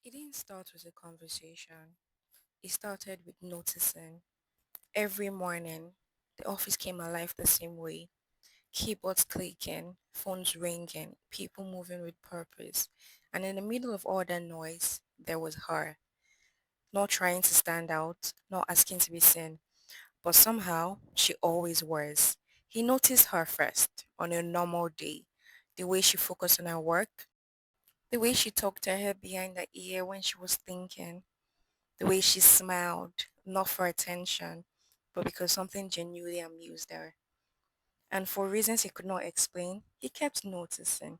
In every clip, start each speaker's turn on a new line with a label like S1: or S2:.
S1: It didn't start with a conversation. It started with noticing. Every morning, the office came alive the same way. Keyboards clicking, phones ringing, people moving with purpose. And in the middle of all that noise, there was her. Not trying to stand out, not asking to be seen, but somehow she always was. He noticed her first on a normal day. The way she focused on her work, the way she tucked her head behind her ear when she was thinking, the way she smiled, not for attention, but because something genuinely amused her. And for reasons he could not explain, he kept noticing,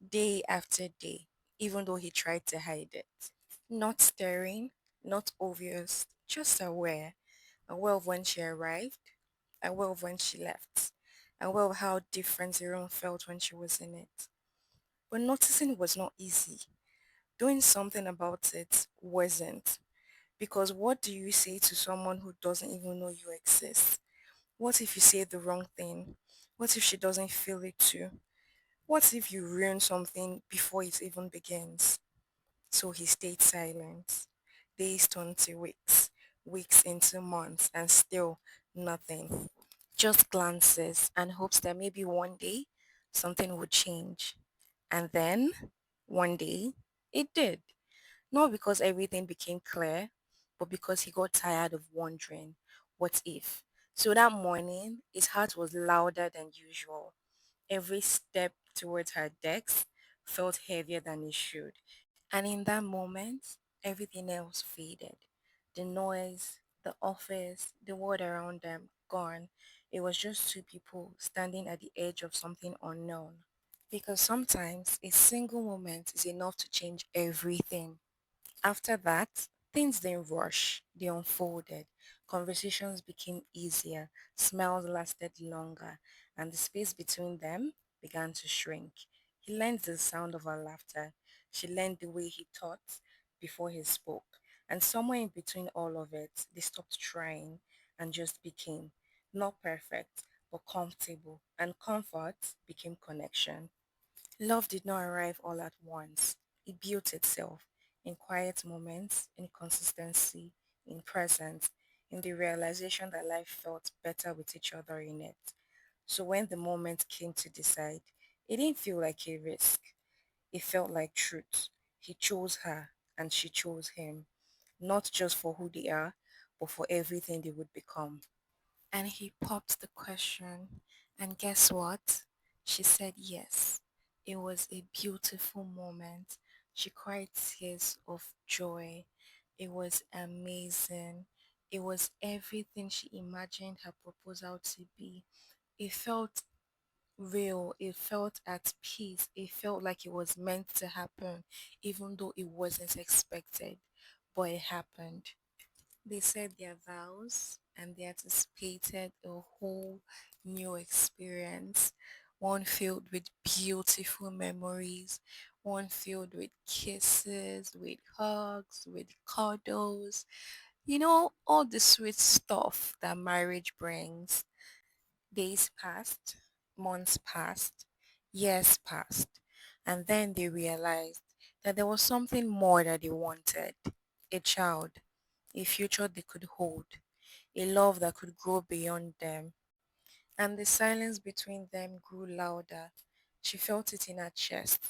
S1: day after day, even though he tried to hide it. Not staring, not obvious, just aware. Aware of when she arrived, aware of when she left, aware of how different the room felt when she was in it. But noticing was not easy. Doing something about it wasn't. Because what do you say to someone who doesn't even know you exist? What if you say the wrong thing? What if she doesn't feel it too? What if you ruin something before it even begins? So he stayed silent. Days turned to weeks, weeks into months, and still nothing. Just glances and hopes that maybe one day something would change. And then, one day, it did. Not because everything became clear, but because he got tired of wondering, what if? So that morning, his heart was louder than usual. Every step towards her desk felt heavier than it should. And in that moment, everything else faded. The noise, the office, the world around them, gone. It was just two people standing at the edge of something unknown. Because sometimes a single moment is enough to change everything. After that, things didn't rush, they unfolded. Conversations became easier, smells lasted longer, and the space between them began to shrink. He learned the sound of her laughter. She learned the way he thought before he spoke. And somewhere in between all of it, they stopped trying and just became. Not perfect, but comfortable. And comfort became connection. Love did not arrive all at once. It built itself in quiet moments, in consistency, in presence, in the realization that life felt better with each other in it. So when the moment came to decide, it didn't feel like a risk. It felt like truth. He chose her and she chose him, not just for who they are, but for everything they would become. And he popped the question. And guess what? She said yes. It was a beautiful moment. She cried tears of joy. It was amazing. It was everything she imagined her proposal to be. It felt real. It felt at peace. It felt like it was meant to happen, even though it wasn't expected. But it happened. They said their vows and they anticipated a whole new experience, one filled with beautiful memories, one filled with kisses, with hugs, with cuddles, all the sweet stuff that marriage brings. Days passed, months passed, years passed, and then they realized that there was something more that they wanted, a child, a future they could hold, a love that could grow beyond them. And the silence between them grew louder. She felt it in her chest,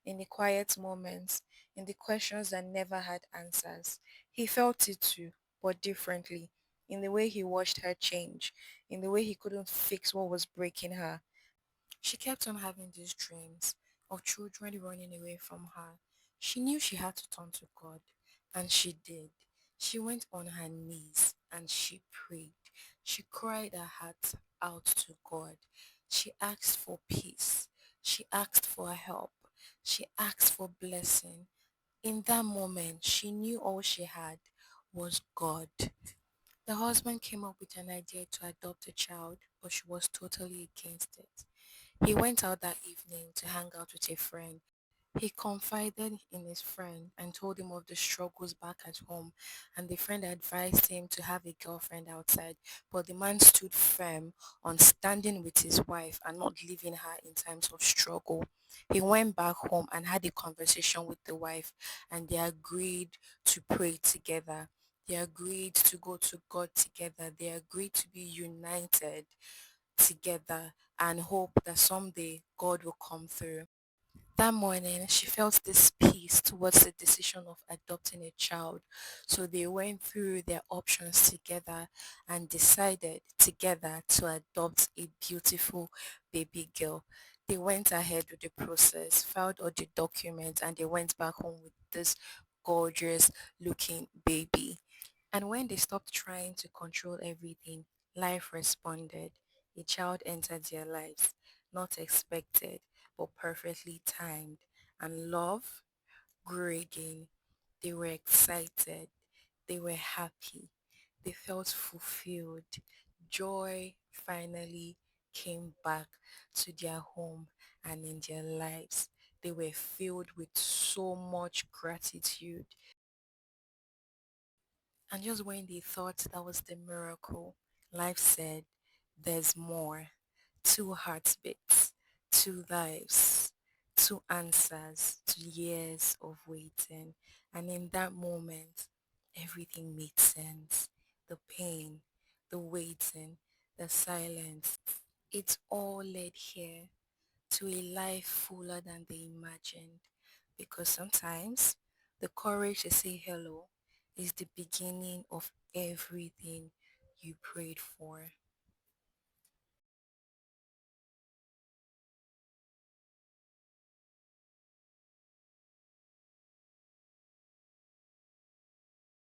S1: in the quiet moments, in the questions that never had answers. He felt it too, but differently, in the way he watched her change, in the way he couldn't fix what was breaking her. She kept on having these dreams of children running away from her. She knew she had to turn to God, and she did. She went on her knees and she prayed. She cried her heart out to God. She asked for peace. She asked for help. She asked for blessing. In that moment, she knew all she had was God. The husband came up with an idea to adopt a child, but she was totally against it. He went out that evening to hang out with a friend. He confided in his friend and told him of the struggles back at home, and the friend advised him to have a girlfriend outside. But the man stood firm on standing with his wife and not leaving her in times of struggle. He went back home and had a conversation with the wife, and they agreed to pray together. They agreed to go to God together. They agreed to be united together and hope that someday God will come through. That morning, she felt this peace towards the decision of adopting a child. So they went through their options together and decided together to adopt a beautiful baby girl. They went ahead with the process, filed all the documents, and they went back home with this gorgeous looking baby. And when they stopped trying to control everything, life responded. A child entered their lives, not expected, but perfectly timed. And love grew again. They were excited. They were happy. They felt fulfilled. Joy finally came back to their home and in their lives. They were filled with so much gratitude. And just when they thought that was the miracle, life said, there's more. Two heartbeats, two lives, two answers to years of waiting. And in that moment, everything made sense. The pain, the waiting, the silence. It all led here to a life fuller than they imagined. Because sometimes the courage to say hello is the beginning of everything you prayed for.